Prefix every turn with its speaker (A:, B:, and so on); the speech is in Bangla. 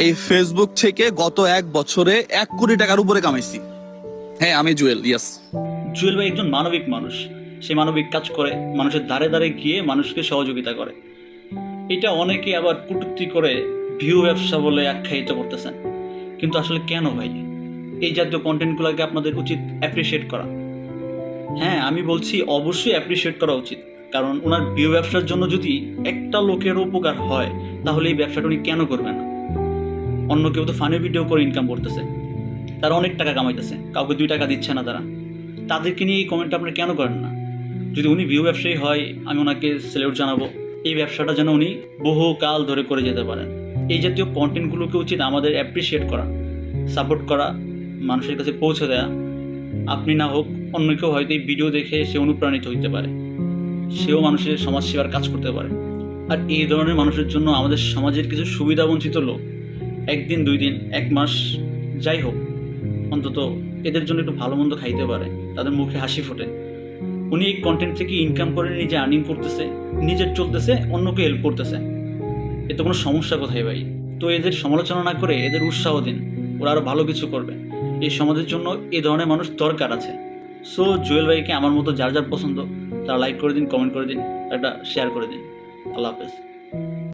A: এই ফেসবুক থেকে গত 1 বছরে 1 কোটি টাকার উপরে কামাইছি। হ্যাঁ, আমি জুয়েল, ইয়াস।
B: জুয়েল ভাই একজন মানবিক মানুষ। সে মানবিক কাজ করে, মানুষের দ্বারে দ্বারে গিয়ে মানুষকে সহযোগিতা করে। এটা অনেকে আবার কটূক্তি করে ভিউ ব্যবসা বলে আখ্যায়িত করতেছেন, কিন্তু আসলে কেন ভাই? এই জাতীয় কন্টেন্টগুলোকে আপনাদের উচিত অ্যাপ্রিসিয়েট করা। হ্যাঁ, আমি বলছি অবশ্যই অ্যাপ্রিসিয়েট করা উচিত, কারণ ওনার ভিউ ব্যবসার জন্য যদি একটা লোকের উপকার হয় তাহলে এই ব্যবসাটা উনি কেন করবেন না? অন্য কেউ তো ফানি ভিডিও করে ইনকাম করতেছে, তারা অনেক টাকা কামাইতেছে, কাউকে 2 টাকা দিচ্ছে না তারা। তাদেরকে নিয়ে এই কমেন্টটা আপনি কেন করেন না? যদি উনি ভিউ ব্যবসায়ী হয়, আমি ওনাকে স্যালিউট জানাবো। এই ব্যবসাটা যেন উনি বহুকাল ধরে করে যেতে পারেন। এই জাতীয় কন্টেন্টগুলোকে উচিত আমাদের অ্যাপ্রিসিয়েট করা, সাপোর্ট করা, মানুষের কাছে পৌঁছে দেয়া। আপনি না হোক, অন্য কেউ হয়তো এই ভিডিও দেখে সে অনুপ্রাণিত হইতে পারে, সেও মানুষের সমাজ সেবার কাজ করতে পারে। আর এই ধরনের মানুষের জন্য আমাদের সমাজের কিছু সুবিধা বঞ্চিত লোক 1 দিন 2 দিন 1 মাস যাই হোক, অন্তত এদের জন্য একটু ভালো মন্দ খাইতে পারে, তাদের মুখে হাসি ফোটে। উনি এই কন্টেন্ট থেকে ইনকাম করে নিজে আর্নিং করতেছে, নিজের চলতেছে, অন্যকে হেল্প করতেছে। এতে কোনো সমস্যা কোথায় ভাই? তো এদের সমালোচনা না করে এদের উৎসাহ দিন, ওরা আরও ভালো কিছু করবে। এই সমাজের জন্য এই ধরনের মানুষ দরকার আছে। সো জুয়েল ভাইকে আমার মতো যার যার পছন্দ তারা লাইক করে দিন, কমেন্ট করে দিন, একটা শেয়ার করে দিন। আল্লাহ হাফেজ।